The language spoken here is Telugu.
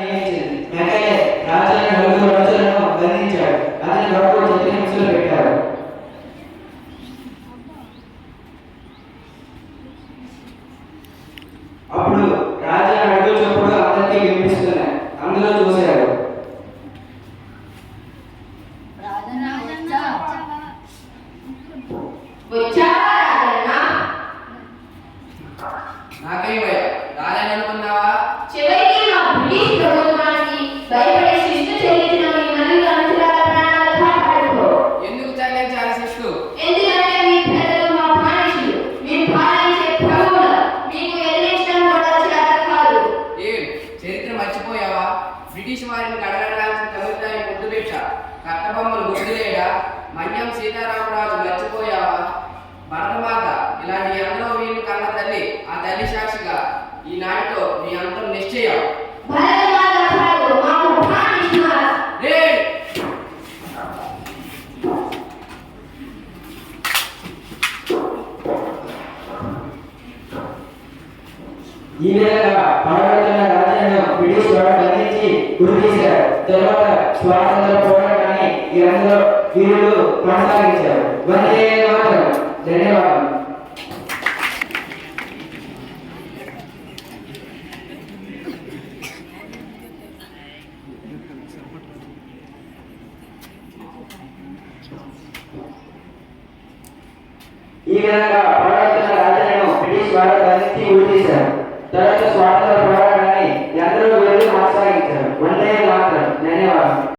మెకలే రాజైన నలుగురు రాజులను బంధించాడు. అతని కొరకు చిత్రహింసలు పెట్టారు. అప్పుడు రాజా అడుగుల చప్పుడు అందరికీ వినిపిస్తున్నాయి. అందరూ చూశారు. నాకేమయ్యా రాజని అనుకున్నావా? చివరికి మా బ్రిటిష్ ప్రభుత్వానికి భయపడే శిస్తు చెల్లించిన మీ నలుగురు అనుచరుల ప్రాణాలు కాపాడుకో. ఎందుకు చెల్లించాలి శిస్తు? ఎందుకంటే మీ ప్రజలు మా బానిసలు, మీరు పాలించే ప్రభువులు, మీకు ఎదిరించడం కూడా చేత కాదు. ఏం చరిత్ర మర్చిపోయావా? బ్రిటిష్ వారిని కడగడానికి కవితాయి ముద్దు పెట్ట కట్టబొమ్మలు గుర్తులేడా? మన్యం సీతారామరాజు మర్చిపోయావా? భరతమాత ఇలాంటి ఎందరో వీళ్ళు కన్న తల్లి, ఆ తల్లి సాక్షిగా ఈనాటితో మీ అంతం నిశ్చయం. ఈ విధంగా పడగడుతున్న రాజాను బ్రిటిష్ వారు బంధించి గురి తీశారు. తర్వాత స్వాతంత్ర పోరాటాన్ని ఈ రంగంలో వీరులు కొనసాగించారు. వందే మాతరం. ధన్యవాదాలు. ఈ విధంగా పడగడుతున్న రాజాను బ్రిటిష్ వారు బంధించి గురి తీశారు. తర్వాత స్వాతంత్ర